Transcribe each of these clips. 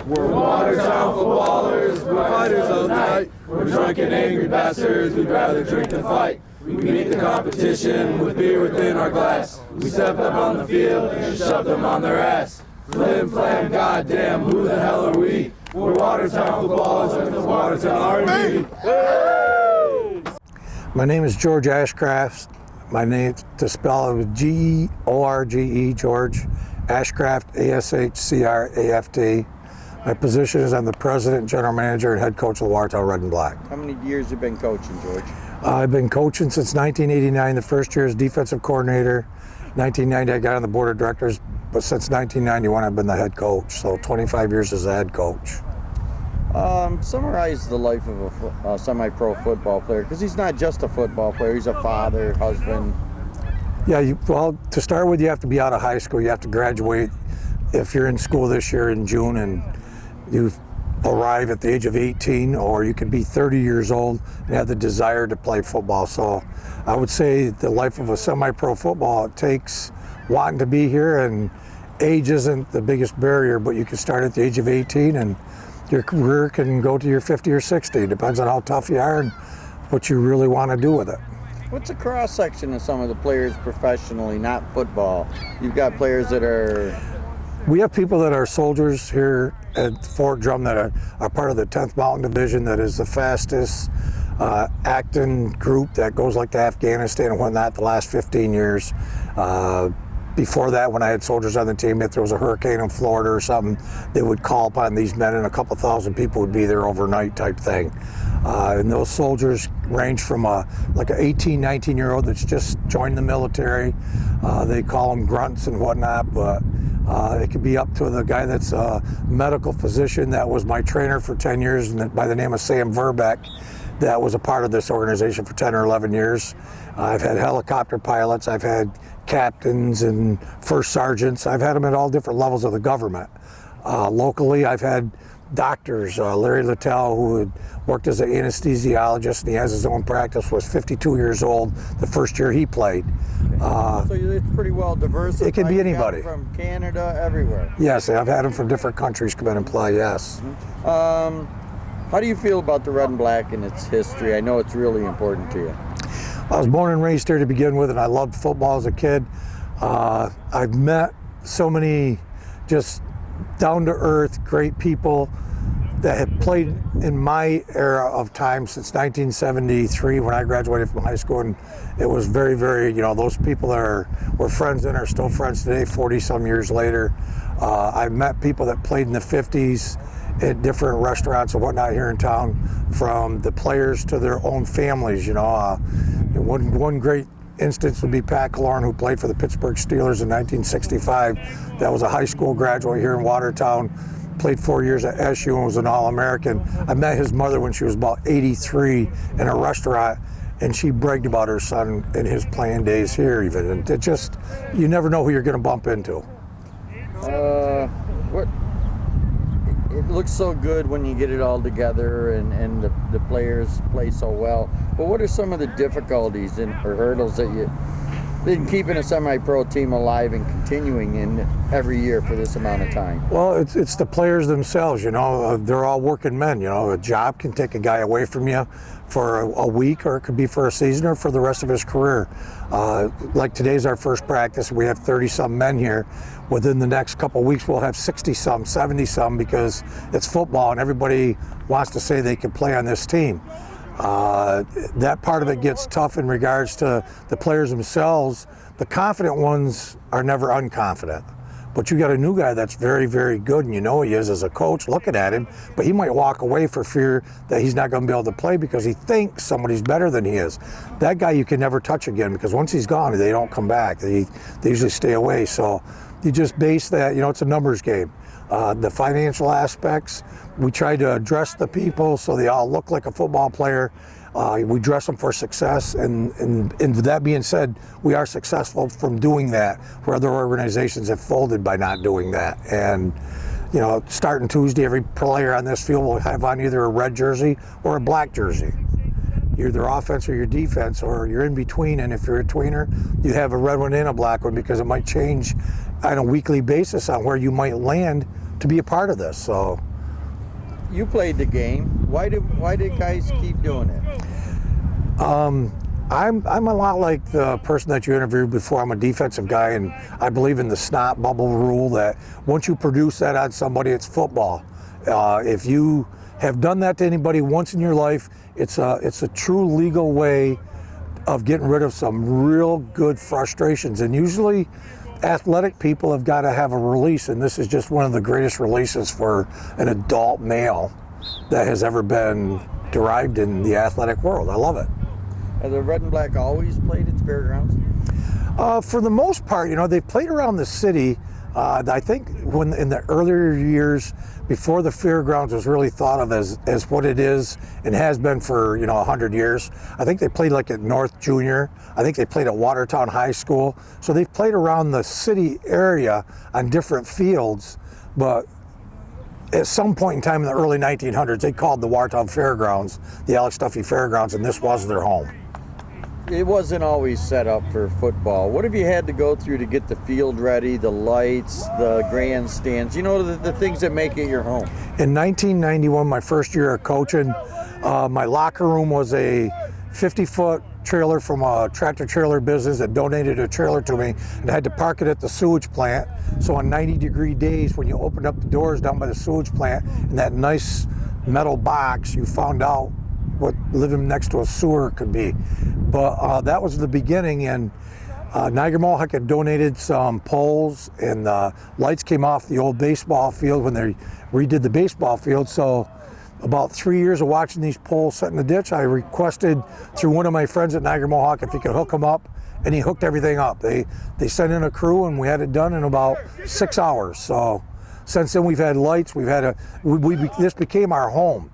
We're Watertown footballers, we're fighters all night. We're drunk and angry bastards, we'd rather drink than fight. We meet the competition with beer within our glass. We step up on the field and shove them on their ass. Flim flam, goddamn, who the hell are we? We're Watertown footballers and the Watertown Army. My name is George Ashcraft. My name, to spell it, is George, George Ashcraft, Ashcraft. My position is I'm the president, general manager, and head coach of the Watertown Red and Black. How many years have you been coaching, George? I've been coaching since 1989. The first year as defensive coordinator. 1990 I got on the board of directors, but since 1991 I've been the head coach. So 25 years as a head coach. Summarize the life of a semi-pro football player, because he's not just a football player, he's a father, husband. Yeah, well, to start with, you have to be out of high school. You have to graduate. If you're in school this year in June and you arrive at the age of 18, or you could be 30 years old and have the desire to play football. So I would say the life of a semi-pro football, it takes wanting to be here, and age isn't the biggest barrier, but you can start at the age of 18 and your career can go to your 50 or 60. It depends on how tough you are and what you really want to do with it. What's a cross-section of some of the players professionally, not football? You've got players that are... We have people that are soldiers here at Fort Drum that are part of the 10th Mountain Division, that is the fastest acting group that goes like to Afghanistan and whatnot the last 15 years. Before that, when I had soldiers on the team, if there was a hurricane in Florida or something, they would call upon these men and a couple thousand people would be there overnight type thing. And those soldiers range from like an 18, 19-year-old that's just joined the military. They call them grunts and whatnot, but it could be up to the guy that's a medical physician that was my trainer for 10 years and by the name of Sam Verbeck, that was a part of this organization for 10 or 11 years. I've had helicopter pilots, I've had captains and first sergeants. I've had them at all different levels of the government. Locally, I've had doctors. Larry Littell, who had worked as an anesthesiologist, and he has his own practice, was 52 years old the first year he played. So it's pretty well diversified. It can be anybody. From Canada, everywhere. Yes, I've had them from different countries come in and play, yes. How do you feel about the Red and Black and its history? I know it's really important to you. I was born and raised here to begin with, and I loved football as a kid. I've met so many just down-to-earth, great people that had played in my era of time since 1973 when I graduated from high school, and it was very, very, those people that were friends then are still friends today, 40-some years later. I've met people that played in the 50s at different restaurants and whatnot here in town, from the players to their own families. One great instance would be Pat Killorn, who played for the Pittsburgh Steelers in 1965. That was a high school graduate here in Watertown, played 4 years at SU and was an All-American. I met his mother when she was about 83 in a restaurant, and she bragged about her son in his playing days here even. And it just, you never know who you're going to bump into. It looks so good when you get it all together and the players play so well. But what are some of the difficulties or hurdles that you in keeping a semi-pro team alive and continuing in every year for this amount of time? Well, it's the players themselves, they're all working men, a job can take a guy away from you for a week, or it could be for a season or for the rest of his career. Like today's our first practice, we have 30-some men here. Within the next couple of weeks, we'll have 60-some, 70-some, because it's football and everybody wants to say they can play on this team. That part of it gets tough in regards to the players themselves. The confident ones are never unconfident. But you got a new guy that's very, very good, and he is as a coach looking at him, but he might walk away for fear that he's not going to be able to play because he thinks somebody's better than he is. That guy you can never touch again, because once he's gone, they don't come back. They usually stay away. So you just base that, it's a numbers game. The financial aspects, we try to address the people so they all look like a football player. We dress them for success, and that being said, we are successful from doing that, where other organizations have folded by not doing that. And starting Tuesday, every player on this field will have on either a red jersey or a black jersey. You're either offense or your defense, or you're in between, and if you're a tweener, you have a red one and a black one, because it might change on a weekly basis on where you might land to be a part of this. So you played the game. Why did guys keep doing it? I'm a lot like the person that you interviewed before. I'm a defensive guy, and I believe in the snot bubble rule that once you produce that on somebody, it's football. If you have done that to anybody once in your life, it's a true legal way of getting rid of some real good frustrations. And usually athletic people have got to have a release, and this is just one of the greatest releases for an adult male that has ever been derived in the athletic world. I love it. Have the Red and Black always played at fairgrounds? For the most part, they've played around the city. I think when in the earlier years, before the fairgrounds was really thought of as what it is and has been for 100 years, I think they played like at North Junior. I think they played at Watertown High School. So they've played around the city area on different fields, but at some point in time in the early 1900s, they called the Watertown Fairgrounds the Alex Duffy Fairgrounds, and this was their home. It wasn't always set up for football. What have you had to go through to get the field ready, the lights, the grandstands, the things that make it your home? In 1991, my first year of coaching, my locker room was a 50-foot trailer from a tractor trailer business that donated a trailer to me, and I had to park it at the sewage plant. So on 90-degree days, when you opened up the doors down by the sewage plant in that nice metal box, you found out what living next to a sewer could be. But that was the beginning, and Niagara Mohawk had donated some poles, and lights came off the old baseball field when they redid the baseball field. So about 3 years of watching these poles set in the ditch, I requested through one of my friends at Niagara Mohawk if he could hook them up, and he hooked everything up. They sent in a crew, and we had it done in about 6 hours. So since then, we've had lights. This became our home.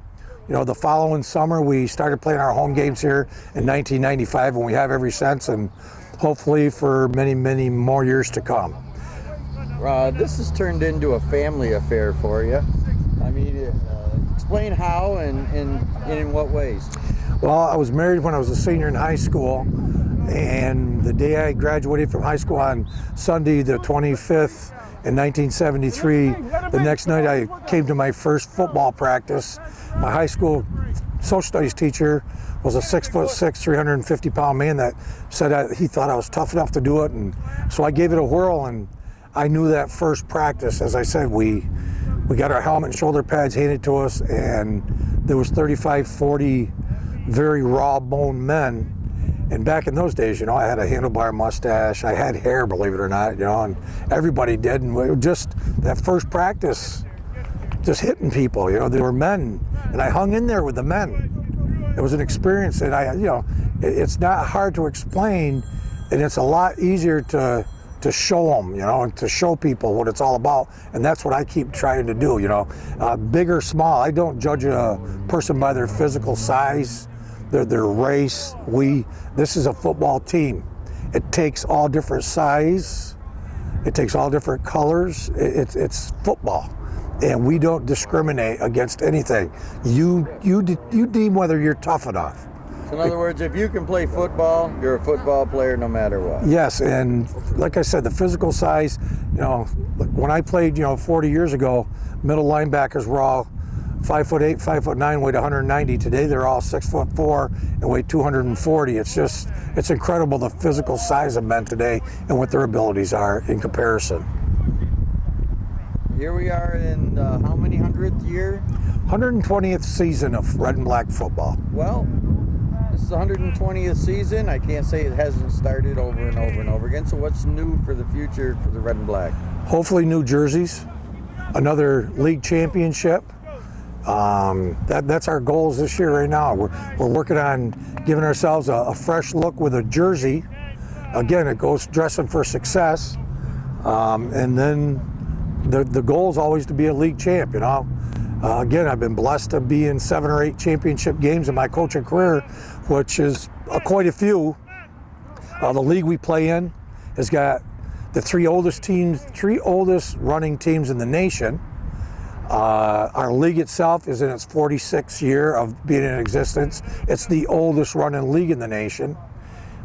The following summer, we started playing our home games here in 1995, and we have ever since, and hopefully for many, many more years to come. This has turned into a family affair for you. I mean, explain how and in what ways. Well, I was married when I was a senior in high school, and the day I graduated from high school on Sunday, the 25th, in 1973, the next night I came to my first football practice. My high school social studies teacher was a 6'6", 350-pound man that said he thought I was tough enough to do it, and so I gave it a whirl. And I knew that first practice, as I said, we got our helmet and shoulder pads handed to us, and there was 35, 40 very raw boned men. And back in those days, I had a handlebar mustache. I had hair, believe it or not, and everybody did. And we just that first practice, just hitting people. They were men, and I hung in there with the men. It was an experience, and it's not hard to explain, and it's a lot easier to show them, and to show people what it's all about. And that's what I keep trying to do. Big or small, I don't judge a person by their physical size, their race. This is a football team. It takes all different size. It takes all different colors. It's football, and we don't discriminate against anything. You deem whether you're tough enough. So in other words, if you can play football, you're a football player no matter what. Yes, and like I said, the physical size. When I played, 40 years ago, middle linebackers were all 5'8", 5'9", weighed 190. Today they're all 6'4" and weigh 240. It's incredible the physical size of men today and what their abilities are in comparison. Here we are in the how many 100th year? 120th season of Red and Black football. Well, this is the 120th season. I can't say it hasn't started over and over and over again. So what's new for the future for the Red and Black? Hopefully new jerseys, another league championship. That's our goals this year right now. We're working on giving ourselves a fresh look with a jersey. Again, it goes dressing for success. And then the goal is always to be a league champ, Again, I've been blessed to be in 7 or 8 championship games in my coaching career, which is quite a few. The league we play in has got the three oldest running teams in the nation. Our league itself is in its 46th year of being in existence. It's the oldest running league in the nation.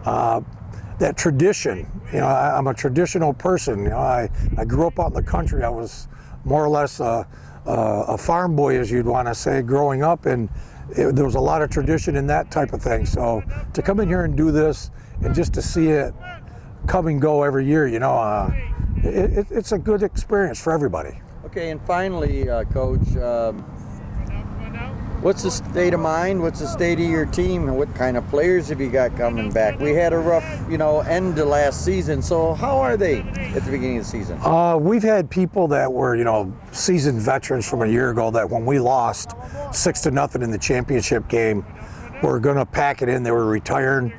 That tradition, I'm a traditional person. I grew up out in the country. I was more or less a a farm boy, as you'd want to say, growing up, and there was a lot of tradition in that type of thing. So to come in here and do this, and just to see it come and go every year, you know, it's a good experience for everybody. Okay, and finally, Coach, what's the state of mind? What's the state of your team? And what kind of players have you got coming back? We had a rough, end to last season. So how are they at the beginning of the season? We've had people that were, seasoned veterans from a year ago that when we lost 6-0 in the championship game, were going to pack it in. They were retiring.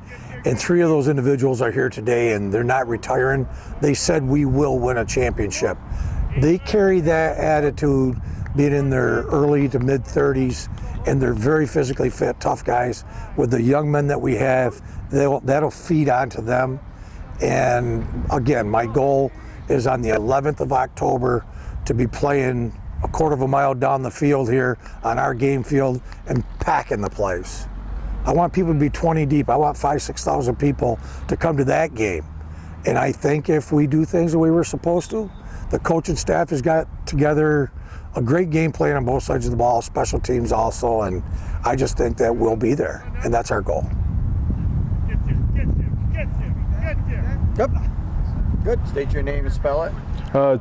And 3 of those individuals are here today, and they're not retiring. They said, we will win a championship. They carry that attitude, being in their early to mid 30s, and they're very physically fit, tough guys. With the young men that we have, that'll feed onto them. And again, my goal is on the 11th of October to be playing a quarter of a mile down the field here on our game field and packing the place. I want people to be 20 deep. I want 5,000-6,000 people to come to that game. And I think if we do things the way we're supposed to, the coaching staff has got together a great game plan on both sides of the ball, special teams also, and I just think that we'll be there, and that's our goal. Yep. Good. State your name and spell it.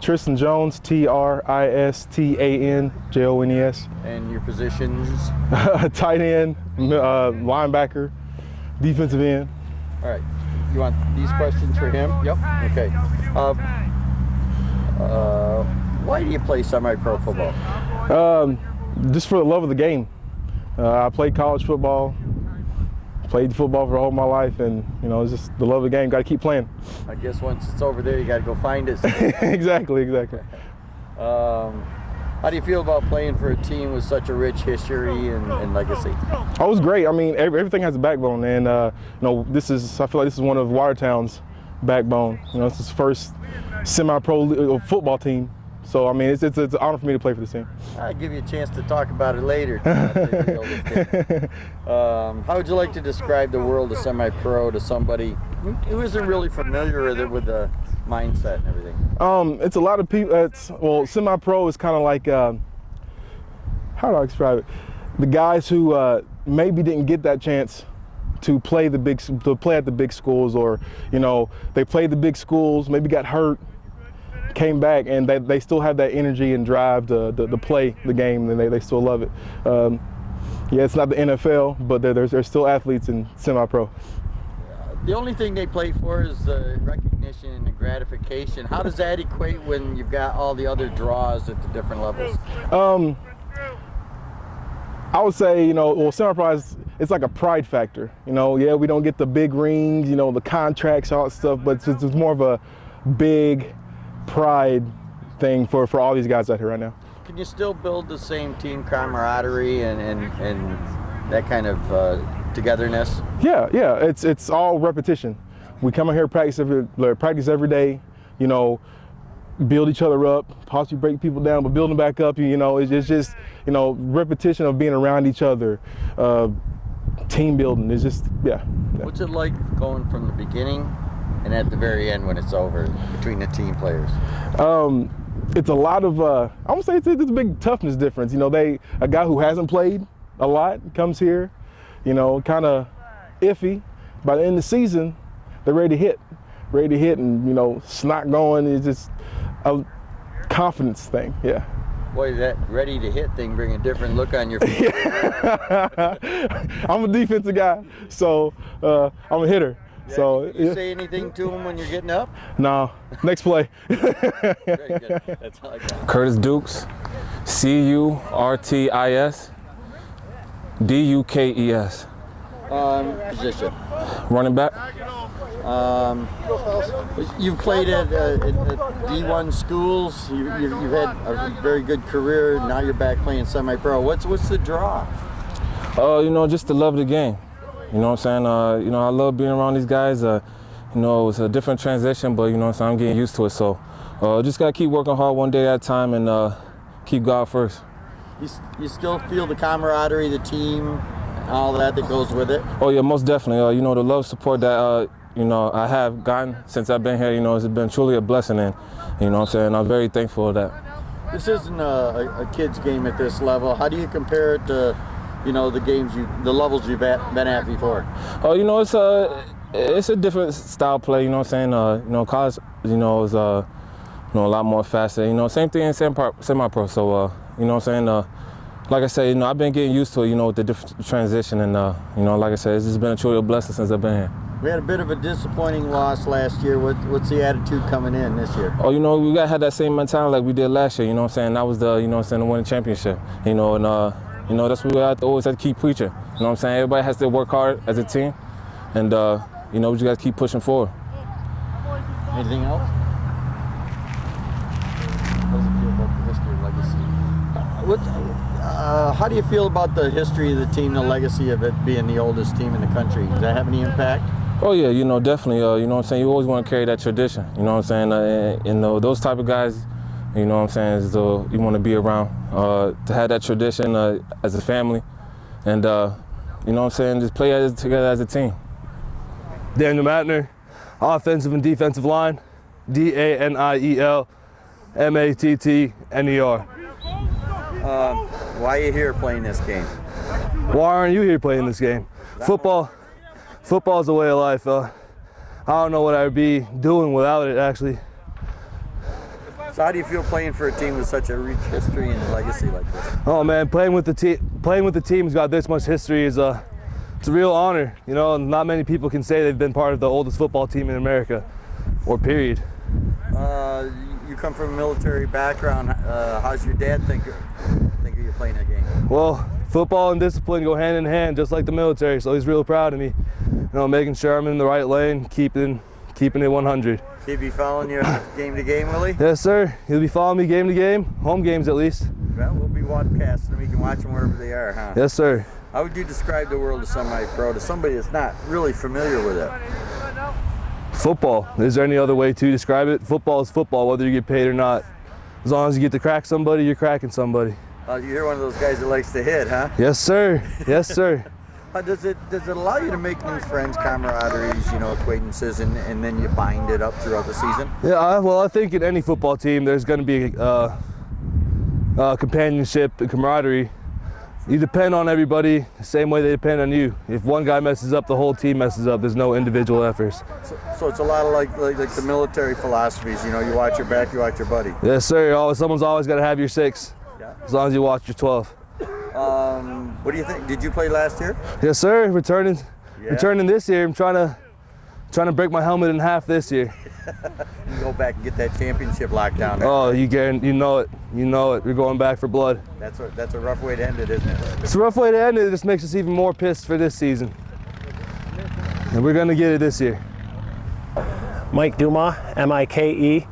Tristan Jones, Tristanjones. And your positions? Tight end, linebacker, defensive end. All right. You want these questions for him? Yep. Okay. Why do you play semi-pro football? Just for the love of the game. I played college football, played football for all of my life, and it's just the love of the game. Got to keep playing. I guess once it's over there, you got to go find it. Exactly. How do you feel about playing for a team with such a rich history and legacy? Oh, it was great. I mean, everything has a backbone, and I feel like this is one of Watertown's backbone. It's his first semi-pro football team. So, I mean, it's an honor for me to play for this team. I'll give you a chance to talk about it later. How would you like to describe the world of semi-pro to somebody who isn't really familiar with the mindset and everything? It's a lot of people. Semi-pro is kind of like, how do I describe it? The guys who maybe didn't get that chance to play at the big schools, or they played the big schools, maybe got hurt, came back, and they still have that energy and drive to play the game, and they still love it. It's not the NFL, but there's still athletes in semi-pro. The only thing they play for is the recognition and the gratification. How does that equate when you've got all the other draws at the different levels? I would say, semi-pro it's like a pride factor. We don't get the big rings, the contracts, all that stuff, but it's more of a big pride thing for all these guys out here right now. Can you still build the same team camaraderie and that kind of togetherness? Yeah. It's all repetition. We come out here practice every day. Build each other up, possibly break people down, but build them back up. It's just repetition of being around each other. Team building is just What's it like going from the beginning and at the very end when it's over between the team players? It's a lot of, I won't say it's a big toughness difference. A guy who hasn't played a lot comes here, kind of iffy. By the end of the season, they're ready to hit and, snot going. It's just a confidence thing, yeah. Boy, that ready to hit thing bring a different look on your face. I'm a defensive guy, so I'm a hitter. Yeah, So you say anything to him when you're getting up? No. Next play. Very good. That's all I got. Curtis Dukes, Curtis Dukes. Position. Running back. You've played at D1 schools. You've had a very good career. Now you're back playing semi-pro. What's the draw? Just the love of the game. You know what I'm saying? I love being around these guys. It's a different transition, but I'm getting used to it. So just gotta keep working hard one day at a time and keep God first. You still feel the camaraderie, the team, all that goes with it? Oh yeah, most definitely. The love, support that I have gotten since I've been here. It's been truly a blessing, and I'm very thankful for that. This isn't a kid's game at this level. How do you compare it to, the levels you've been at before? Oh, it's a different style play. You know what I'm saying? College, is a lot more faster. Same thing in semi-pro. So, you know what I'm saying? Like I said, I've been getting used to it, with the different transition, and like I said, it's just been a truly blessing since I've been here. We had a bit of a disappointing loss last year. What's the attitude coming in this year? Oh, we gotta have that same mentality like we did last year. You know what I'm saying? That was the, the winning championship. And that's what we always have to keep preaching. You know what I'm saying? Everybody has to work hard as a team, and we just gotta keep pushing forward. Anything else? How does it feel about the history and legacy? How do you feel about the history of the team, the legacy of it being the oldest team in the country? Does that have any impact? Oh yeah, definitely. You know what I'm saying? You always want to carry that tradition. You know what I'm saying? And those type of guys, you know what I'm saying, is you want to be around to have that tradition as a family, and you know what I'm saying, just play together as a team. Daniel Matner, offensive and defensive line, DANIEL MATTNER. Why are you here playing this game? Why aren't you here playing this game? Football's a way of life. I don't know what I'd be doing without it, actually. So how do you feel playing for a team with such a rich history and legacy like this? Oh man, playing with the team who's got this much history is it's a real honor. Not many people can say they've been part of the oldest football team in America, or period. You come from a military background. How's your dad think of you playing a game? Well, football and discipline go hand in hand, just like the military. So he's real proud of me. Making sure I'm in the right lane, keeping it 100. He'll be following you game to game, will he? Yes, sir. He'll be following me game to game, home games at least. Well, we'll be broadcasting them. We can watch them wherever they are, huh? Yes, sir. How would you describe the world of semi-pro to somebody that's not really familiar with it? Football. Is there any other way to describe it? Football is football, whether you get paid or not. As long as you get to crack somebody, you're cracking somebody. You're one of those guys that likes to hit, huh? Yes, sir. Yes, sir. Does it allow you to make new friends, camaraderies, acquaintances, and then you bind it up throughout the season? Yeah, well, I think in any football team, there's going to be companionship and camaraderie. You depend on everybody the same way they depend on you. If one guy messes up, the whole team messes up. There's no individual efforts. So it's a lot of like the military philosophies. You watch your back, you watch your buddy. Yes, sir. Someone's always got to have your 6, as long as you watch your 12. What do you think? Did you play last year? Yes, sir. Returning this year. I'm trying to break my helmet in half this year. You go back and get that championship locked down. Oh, you know it. You know it. We're going back for blood. That's a rough way to end it, isn't it? It's a rough way to end it. It just makes us even more pissed for this season. And we're gonna get it this year. Mike Dumas, MikeDumaw,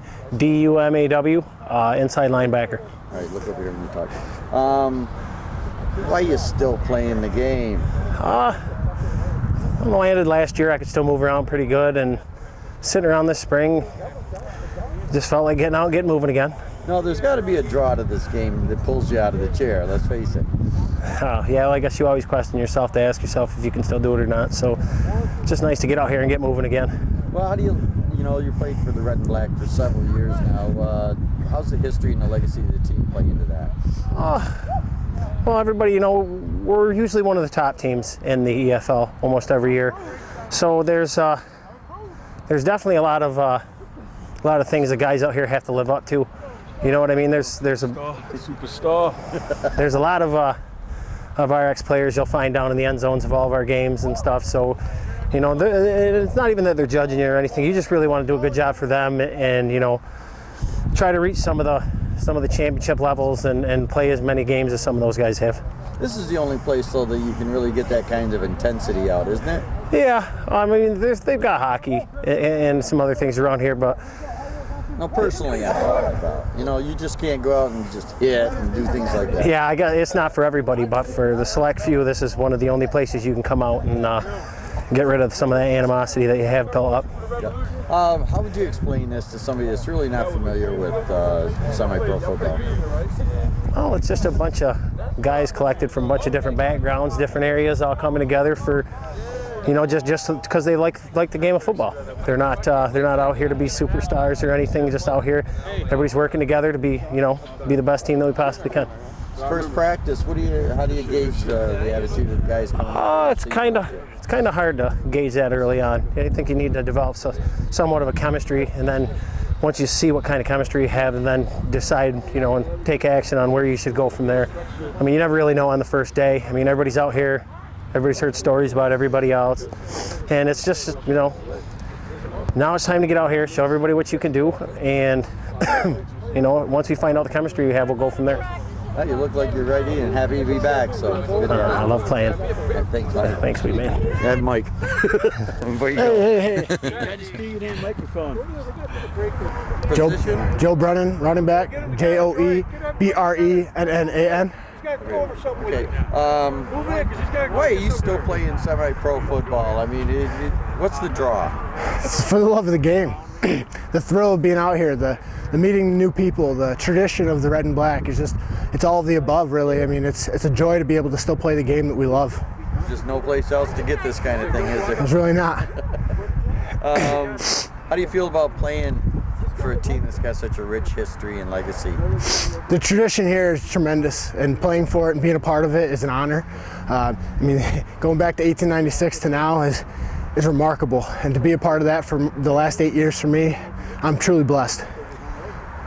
inside linebacker. All right, look over here when you talk. Why are you still playing the game? I don't know, I ended last year. I could still move around pretty good, and sitting around this spring, just felt like getting out and getting moving again. No, there's got to be a draw to this game that pulls you out of the chair, let's face it. Yeah, well, I guess you always question yourself to ask yourself if you can still do it or not. So it's just nice to get out here and get moving again. Well, how do you played for the Red and Black for several years now. How's the history and the legacy of the team play into that? Well, everybody, we're usually one of the top teams in the EFL almost every year. So there's definitely a lot of things the guys out here have to live up to. You know what I mean? There's a superstar. There's a lot of our ex-players you'll find down in the end zones of all of our games and stuff. So, it's not even that they're judging you or anything. You just really want to do a good job for them and try to reach some of the championship levels and play as many games as some of those guys have. This is the only place though that you can really get that kind of intensity out, isn't it? Yeah, I mean they've got hockey and some other things around here, but. No, personally, I'm talking about. You just can't go out and just hit and do things like that. Yeah, it's not for everybody, but for the select few, this is one of the only places you can come out and get rid of some of that animosity that you have built up. Yep. How would you explain this to somebody that's really not familiar with semi-pro football? Oh, it's just a bunch of guys collected from a bunch of different backgrounds, different areas, all coming together for just because they like the game of football. They're not out here to be superstars or anything. Just out here, everybody's working together to be the best team that we possibly can. First practice, how do you gauge the attitude of the guys coming in? It's kind of hard to gauge that early on. I think you need to develop somewhat of a chemistry, and then once you see what kind of chemistry you have, and then decide, and take action on where you should go from there. I mean, you never really know on the first day. I mean, everybody's out here, everybody's heard stories about everybody else, and it's just, now it's time to get out here, show everybody what you can do, and once we find out the chemistry we have, we'll go from there. Well, you look like you're ready and happy to be back, so good. I love playing. Thanks, Mike. Thanks, sweet man. And Mike. Hey. Joe Brennan, running back. JOEBRENNAN. Okay. Why are you still playing semi-pro football? I mean, what's the draw? It's for the love of the game. The thrill of being out here, the meeting new people, the tradition of the red and black is it's all of the above, really. I mean, it's a joy to be able to still play the game that we love. Just no place else to get this kind of thing, is there? There's really not. How do you feel about playing for a team that's got such a rich history and legacy? The tradition here is tremendous, and playing for it and being a part of it is an honor. I mean, going back to 1896 to now is remarkable, and to be a part of that for the last 8 years for me, I'm truly blessed.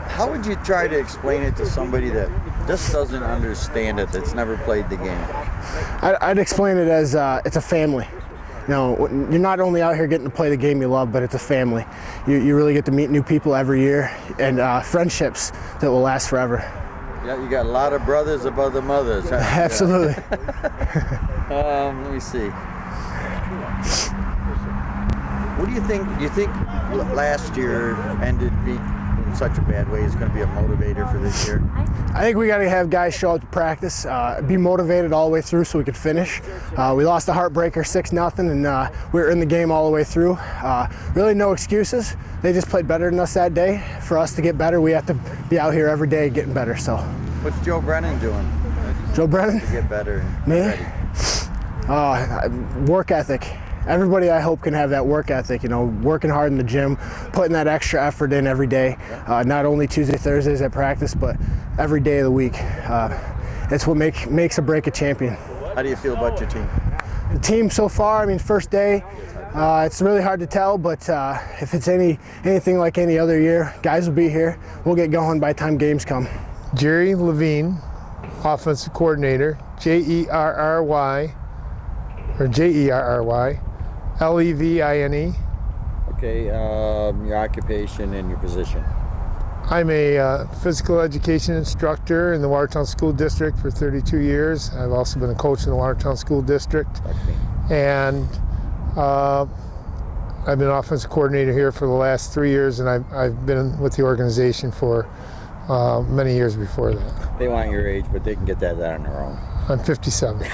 How would you try to explain it to somebody that just doesn't understand it, that's never played the game? I'd explain it as it's a family. You're not only out here getting to play the game you love, but it's a family. You really get to meet new people every year, and friendships that will last forever. Yeah, you got a lot of brothers above the mothers. Huh? Absolutely. Let me see. What do you think? Do you think last year ended in such a bad way is going to be a motivator for this year? I think we got to have guys show up to practice, be motivated all the way through so we could finish. We lost a heartbreaker 6-0, and we were in the game all the way through. Really no excuses. They just played better than us that day. For us to get better, we have to be out here every day getting better. So, what's Joe Brennan doing? Joe Brennan? To get better. Me? Work ethic. Everybody, I hope, can have that work ethic, working hard in the gym, putting that extra effort in every day, not only Tuesday, Thursdays at practice, but every day of the week. It's what makes or break a champion. How do you feel about your team? The team so far, first day, it's really hard to tell, but if it's anything like any other year, guys will be here. We'll get going by the time games come. Jerry Levine, offensive coordinator, Jerry, Levine. Okay, your occupation and your position. I'm a physical education instructor in the Watertown School District for 32 years. I've also been a coach in the Watertown School District. And I've been offensive coordinator here for the last 3 years, and I've been with the organization for many years before that. They want your age, but they can get that on their own. I'm 57.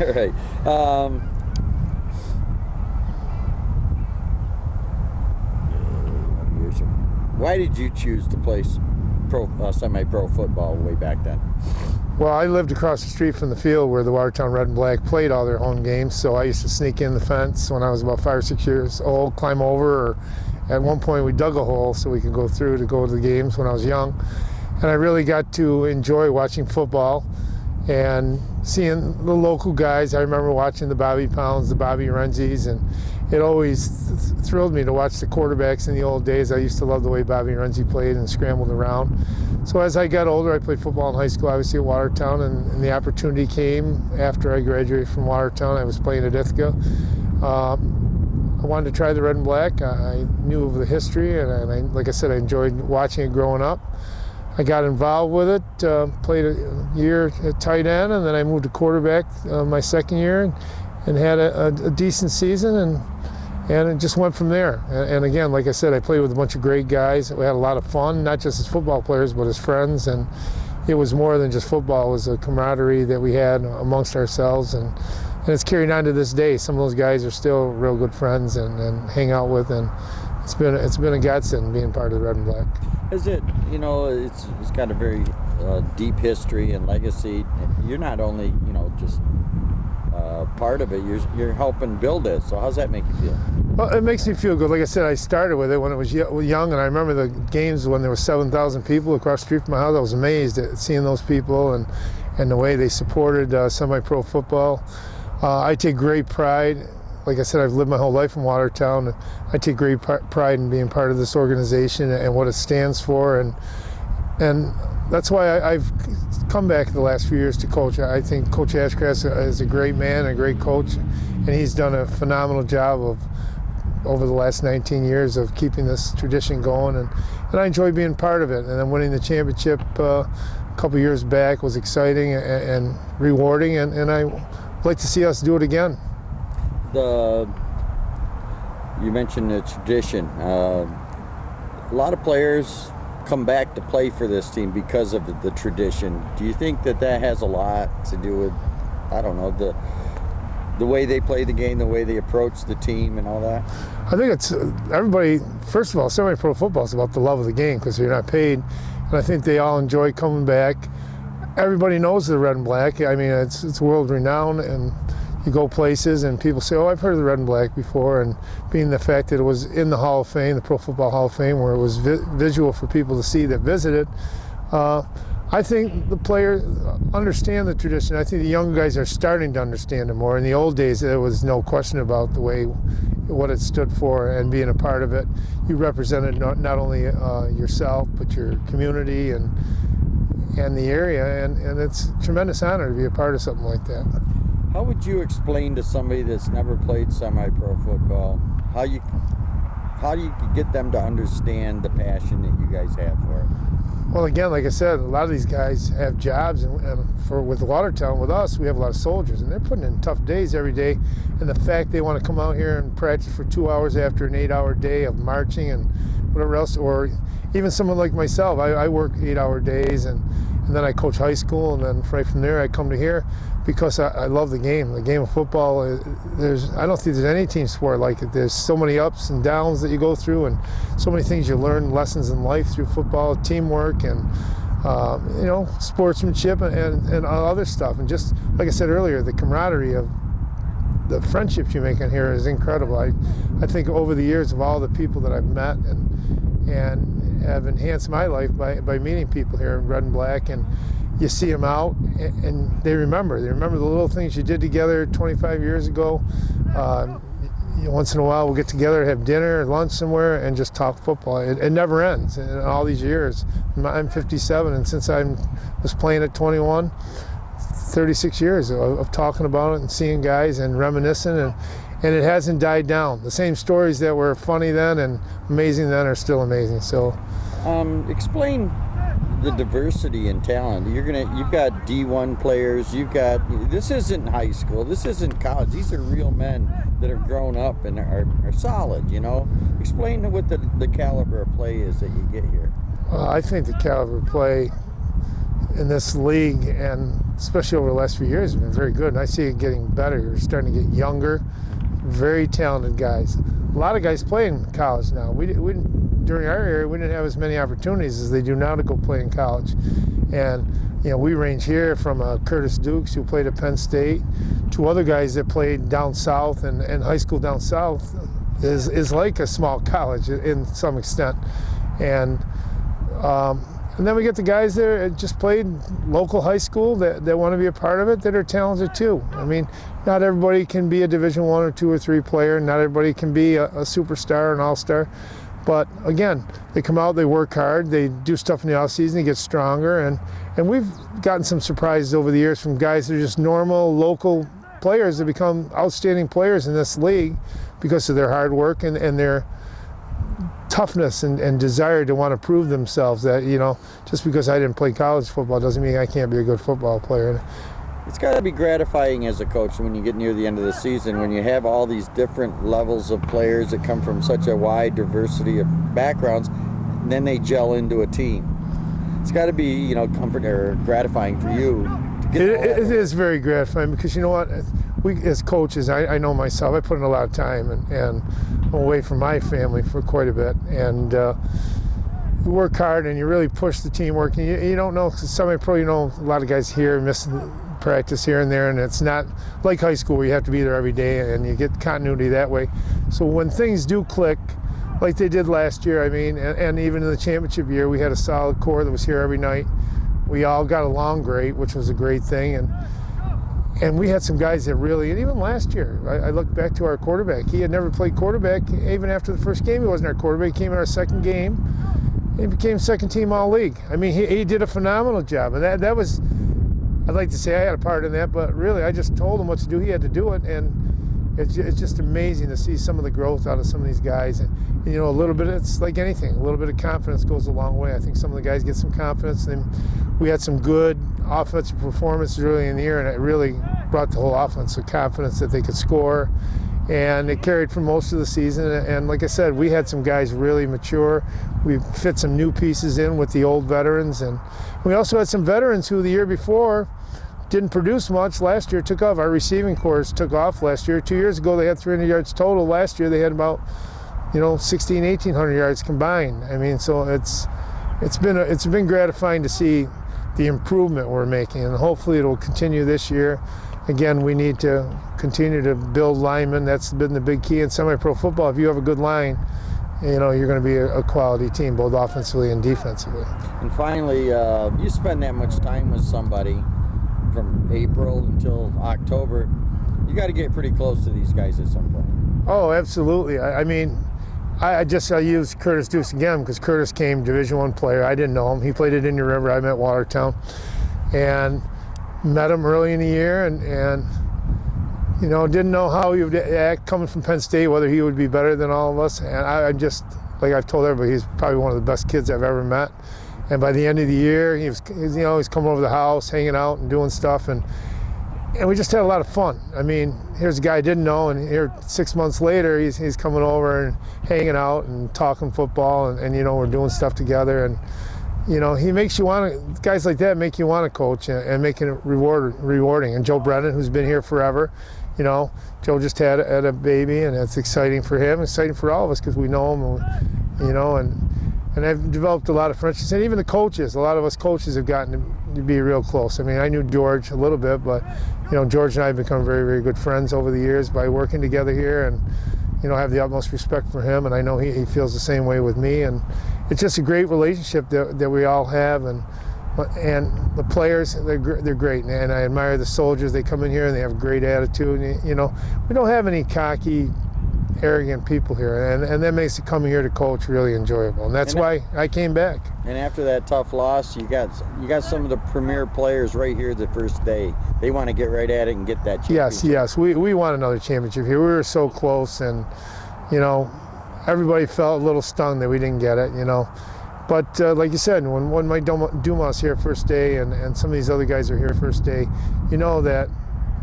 All right. Why did you choose to play semi-pro football way back then? Well, I lived across the street from the field where the Watertown Red and Black played all their home games, so I used to sneak in the fence when I was about 5 or 6 years old, climb over, or at one point we dug a hole so we could go through to go to the games when I was young. And I really got to enjoy watching football and seeing the local guys. I remember watching the Bobby Pounds, the Bobby Renzis, and it always thrilled me to watch the quarterbacks in the old days. I used to love the way Bobby Renzi played and scrambled around. So as I got older, I played football in high school, obviously at Watertown, and the opportunity came after I graduated from Watertown. I was playing at Ithaca. I wanted to try the red and black. I knew of the history, and like I said, I enjoyed watching it growing up. I got involved with it, played a year at tight end, and then I moved to quarterback my second year and had a decent season, and it just went from there. And again, like I said, I played with a bunch of great guys. We had a lot of fun, not just as football players, but as friends, and it was more than just football. It was a camaraderie that we had amongst ourselves, and it's carried on to this day. Some of those guys are still real good friends and hang out with, and it's been a godsend being part of the Red and Black. Is it, it's got a very deep history and legacy. You're not only, just part of it. You're helping build it. So how's that make you feel? Well, it makes me feel good. Like I said, I started with it when it was young, and I remember the games when there were 7,000 people across the street from my house. I was amazed at seeing those people and the way they supported semi-pro football. I take great pride. Like I said, I've lived my whole life in Watertown. I take great pride in being part of this organization and what it stands for, and that's why I've come back the last few years to coach. I think Coach Ashcraft is a great man, a great coach, and he's done a phenomenal job over the last 19 years of keeping this tradition going, and I enjoy being part of it. And then winning the championship a couple years back was exciting and rewarding, and I like to see us do it again. You mentioned the tradition. A lot of players come back to play for this team because of the tradition. Do you think that has a lot to do with, I don't know, the way they play the game, the way they approach the team and all that? I think it's everybody, first of all, semi-pro football is about the love of the game because you're not paid, and I think they all enjoy coming back. Everybody knows the Red and Black. I mean, it's world renowned, and you go places and people say, oh, I've heard of the Red and Black before, and being the fact that it was in the Hall of Fame, the Pro Football Hall of Fame, where it was visual for people to see that visited, I think the players understand the tradition. I think the young guys are starting to understand it more. In the old days, there was no question about what it stood for and being a part of it. You represented not only yourself, but your community and the area, and it's a tremendous honor to be a part of something like that. How would you explain to somebody that's never played semi-pro football how you get them to understand the passion that you guys have for it? Well, again, like I said, a lot of these guys have jobs, and with Watertown, with us, we have a lot of soldiers, and they're putting in tough days every day. And the fact they want to come out here and practice for 2 hours after an 8-hour day of marching and whatever else, or even someone like myself, I work 8-hour days, and then I coach high school, and then right from there I come to here because I love the game. The game of football, I don't think there's any team sport like it. There's so many ups and downs that you go through, and so many things you learn, lessons in life through football, teamwork, and sportsmanship and other stuff. And just like I said earlier, the camaraderie of the friendships you make in here is incredible. I think over the years of all the people that I've met and have enhanced my life by meeting people here in Red and Black, and you see them out and they remember the little things you did together 25 years ago. Once in a while we'll get together, have dinner or lunch somewhere, and just talk football. It never ends in all these years. I'm 57, and since I was playing at 21, 36 years of talking about it and seeing guys and reminiscing, and it hasn't died down. The same stories that were funny then and amazing then are still amazing. So, explain the diversity in talent. You've got D1 players. This isn't high school. This isn't college. These are real men that have grown up and are solid. Explain what the caliber of play is that you get here. I think the caliber of play in this league, and especially over the last few years, has been very good. And I see it getting better. You're starting to get younger, very talented guys. A lot of guys play in college now. We during our era, we didn't have as many opportunities as they do now to go play in college. And we range here from Curtis Dukes, who played at Penn State, to other guys that played down south, and high school down south is like a small college in some extent. And then we get the guys that just played local high school that want to be a part of it, that are talented too. I mean, not everybody can be a Division I or II or III player. Not everybody can be a superstar, an all-star. But again, they come out, they work hard, they do stuff in the off-season, they get stronger. And we've gotten some surprises over the years from guys that are just normal, local players that become outstanding players in this league because of their hard work and their toughness and desire to want to prove themselves. That, just because I didn't play college football doesn't mean I can't be a good football player. It's got to be gratifying as a coach when you get near the end of the season, when you have all these different levels of players that come from such a wide diversity of backgrounds, and then they gel into a team. It's got to be, comfort or gratifying for you to get it is very gratifying, because you know what? We as coaches, I know myself, I put in a lot of time and I'm away from my family for quite a bit, and you work hard and you really push the teamwork, and you don't know, semi-pro, a lot of guys here miss practice here and there, and it's not like high school where you have to be there every day and you get continuity that way. So when things do click, like they did last year, I mean, and even in the championship year, we had a solid core that was here every night. We all got along great, which was a great thing, and we had some guys that really, and even last year, I look back to our quarterback. He had never played quarterback. Even after the first game, he wasn't our quarterback. He came in our second game. He became second team all-league. I mean, he did a phenomenal job, and that was, I'd like to say I had a part in that, but really I just told him what to do. He had to do it, and it's just amazing to see some of the growth out of some of these guys. And you know, a little bit, it's like anything, a little bit of confidence goes a long way. I think some of the guys get some confidence, and we had some good offensive performances early in the year, and it really brought the whole offense with confidence that they could score. And it carried for most of the season. And like I said, we had some guys really mature. We fit some new pieces in with the old veterans. And we also had some veterans who the year before didn't produce much. Last year took off. Our receiving corps took off last year. 2 years ago, they had 300 yards total. Last year, they had about, 1,800 yards combined. I mean, so it's been gratifying to see the improvement we're making. And hopefully it will continue this year. Again, we need to continue to build linemen. That's been the big key in semi-pro football. If you have a good line, you're going to be a quality team, both offensively and defensively. And finally, you spend that much time with somebody from April until October, you got to get pretty close to these guys at some point. Oh, absolutely. I mean, I use Curtis Deuce again because Curtis came Division I player. I didn't know him. He played at Indian River. I met Watertown. And met him early in the year and didn't know how he would act coming from Penn State, whether he would be better than all of us. And I just, like I've told everybody, he's probably one of the best kids I've ever met. And by the end of the year, he's coming over the house, hanging out and doing stuff. And we just had a lot of fun. I mean, here's a guy I didn't know, and here 6 months later, he's coming over and hanging out and talking football, and we're doing stuff together. And he makes you want to, guys like that make you want to coach and make it rewarding. And Joe Brennan, who's been here forever, Joe just had a baby, and it's exciting for him, exciting for all of us because we know him, and I've developed a lot of friendships. And even the coaches, a lot of us coaches have gotten to be real close. I mean, I knew George a little bit, but, George and I have become very, very good friends over the years by working together here, and, I have the utmost respect for him, and I know he feels the same way with me. And it's just a great relationship that we all have, and the players, they're great, and I admire the soldiers. They come in here and they have a great attitude. We don't have any cocky, arrogant people here, and that makes it coming here to coach really enjoyable, and that's why I came back. And after that tough loss, you got some of the premier players right here the first day. They want to get right at it and get that championship. Yes, we want another championship here. We were so close, and everybody felt a little stung that we didn't get it, But like you said, when Mike Dumas here first day and some of these other guys are here first day, that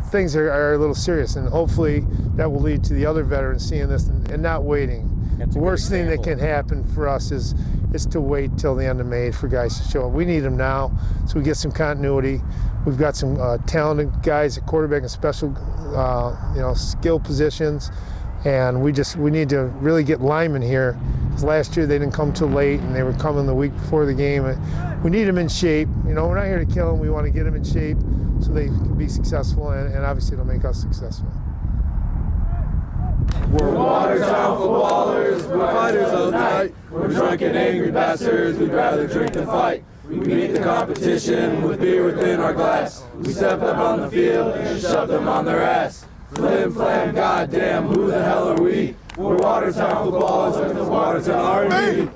things are a little serious, and hopefully that will lead to the other veterans seeing this and not waiting. The worst thing that can happen for us is to wait till the end of May for guys to show up. We need them now so we get some continuity. We've got some talented guys at quarterback and special skill positions. And we need to really get linemen here. Because last year they didn't come too late, and they were coming the week before the game. We need them in shape. We're not here to kill them. We want to get them in shape so they can be successful, and obviously it'll make us successful. We're Watertown footballers, we're fighters of the night. We're drunken, angry bastards, we'd rather drink than fight. We meet the competition with beer within our glass. We step up on the field and shove them on their ass. Flim flam, goddamn, who the hell are we? We're Watertown footballers and the Watertown Army.